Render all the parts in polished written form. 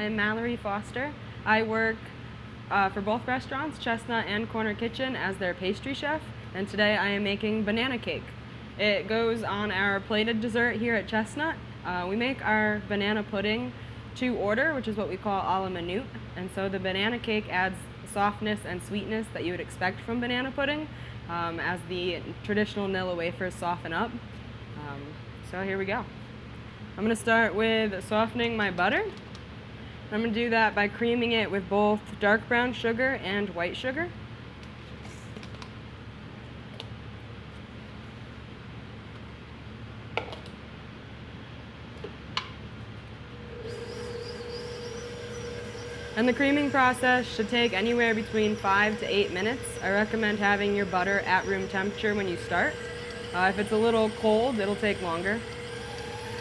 I'm Mallory Foster. I work for both restaurants, Chestnut and Corner Kitchen, as their pastry chef, and today I am making banana cake. It goes on our plated dessert here at Chestnut. We make our banana pudding to order, which is what we call a la minute, and so the banana cake adds softness and sweetness that you would expect from banana pudding as the traditional Nilla wafers soften up. So here we go. I'm going to start with softening my butter. I'm going to do that by creaming it with both dark brown sugar and white sugar. And the creaming process should take anywhere between 5 to 8 minutes. I recommend having your butter at room temperature when you start. If it's a little cold, it'll take longer.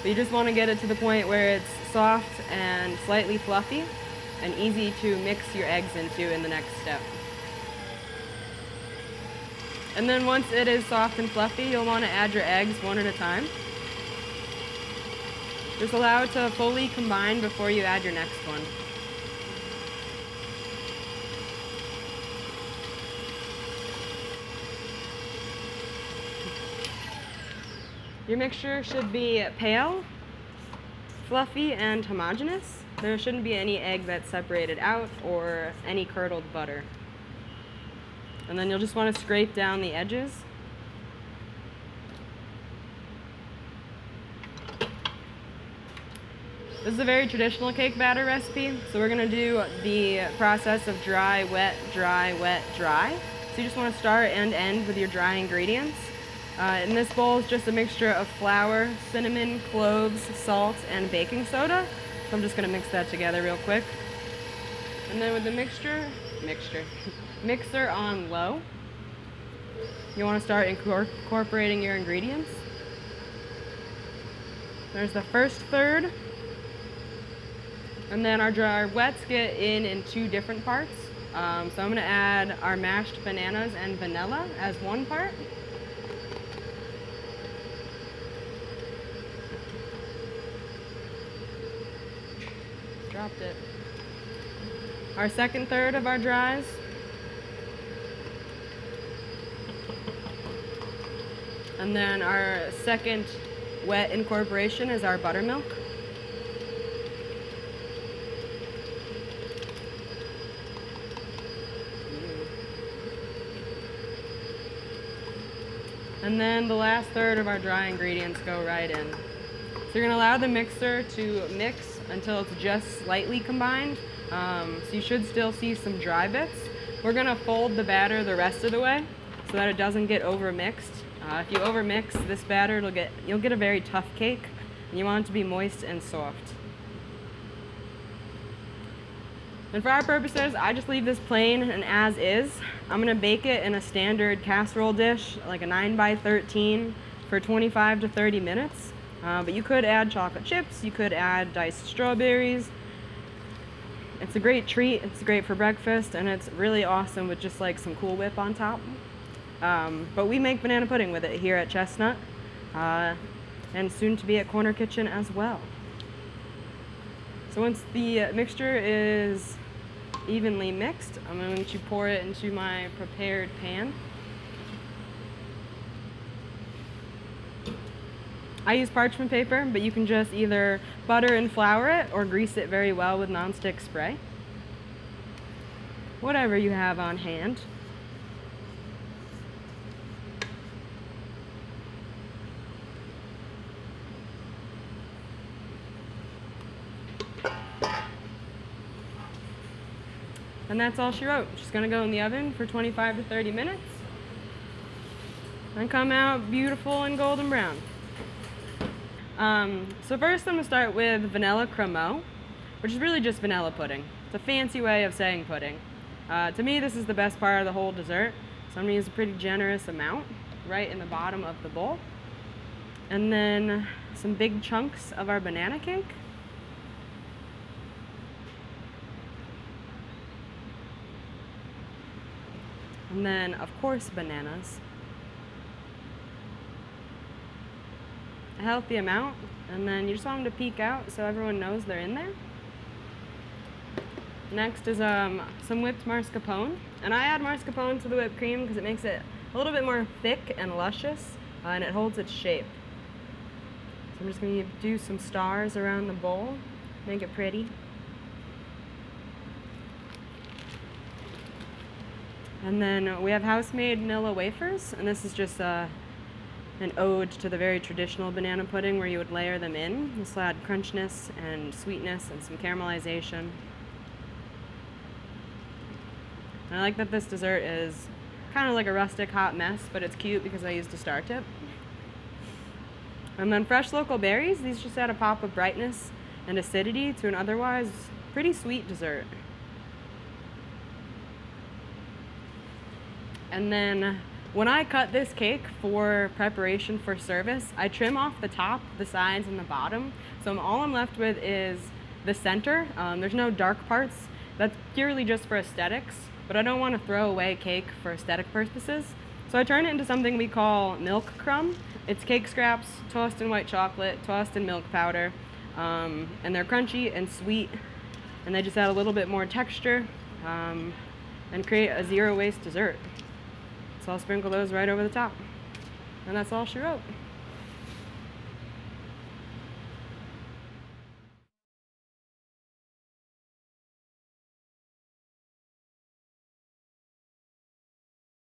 But you just want to get it to the point where it's soft and slightly fluffy and easy to mix your eggs into in the next step. And then once it is soft and fluffy, you'll want to add your eggs one at a time. Just allow it to fully combine before you add your next one. Your mixture should be pale, fluffy, and homogeneous. There shouldn't be any egg that's separated out or any curdled butter. And then you'll just want to scrape down the edges. This is a very traditional cake batter recipe, so we're going to do the process of dry, wet, dry, wet, dry. So you just want to start and end with your dry ingredients. In this bowl is just a mixture of flour, cinnamon, cloves, salt, and baking soda. So I'm just going to mix that together real quick. And then with the mixer on low, you want to start incorporating your ingredients. There's the first third. And then our wets get in 2 different parts. So I'm going to add our mashed bananas and vanilla as one part. Dropped it. Our second third of our dries. And then our second wet incorporation is our buttermilk. And then the last third of our dry ingredients go right in. So you're going to allow the mixer to mix until it's just slightly combined. So you should still see some dry bits. We're going to fold the batter the rest of the way so that it doesn't get overmixed. If you overmix this batter, you'll get a very tough cake, and you want it to be moist and soft. And for our purposes, I just leave this plain and as is. I'm going to bake it in a standard casserole dish, like a 9x13, for 25 to 30 minutes. But you could add chocolate chips, you could add diced strawberries. It's a great treat, it's great for breakfast, and it's really awesome with just like some Cool Whip on top. But we make banana pudding with it here at Chestnut, and soon to be at Corner Kitchen as well. So once the mixture is evenly mixed, I'm going to pour it into my prepared pan. I use parchment paper, but you can just either butter and flour it or grease it very well with nonstick spray. Whatever you have on hand. And that's all she wrote. She's going to go in the oven for 25 to 30 minutes and come out beautiful and golden brown. So first I'm going to start with vanilla cremeux, which is really just vanilla pudding. It's a fancy way of saying pudding. To me, this is the best part of the whole dessert, so I'm going to use a pretty generous amount right in the bottom of the bowl. And then some big chunks of our banana cake. And then, of course, bananas. A healthy amount, and then you just want them to peek out so everyone knows they're in there. Next is some whipped mascarpone, and I add mascarpone to the whipped cream because it makes it a little bit more thick and luscious, and it holds its shape. So I'm just going to do some stars around the bowl, make it pretty. And then we have house-made vanilla wafers, and this is just an ode to the very traditional banana pudding where you would layer them in. This will add crunchiness and sweetness and some caramelization. And I like that this dessert is kind of like a rustic hot mess, but it's cute because I used a star tip. And then fresh local berries. These just add a pop of brightness and acidity to an otherwise pretty sweet dessert. And then when I cut this cake for preparation for service, I trim off the top, the sides, and the bottom. So all I'm left with is the center. There's no dark parts. That's purely just for aesthetics, but I don't want to throw away cake for aesthetic purposes. So I turn it into something we call milk crumb. It's cake scraps, tossed in white chocolate, tossed in milk powder, and they're crunchy and sweet, and they just add a little bit more texture and create a zero waste dessert. So I'll sprinkle those right over the top. And that's all she wrote.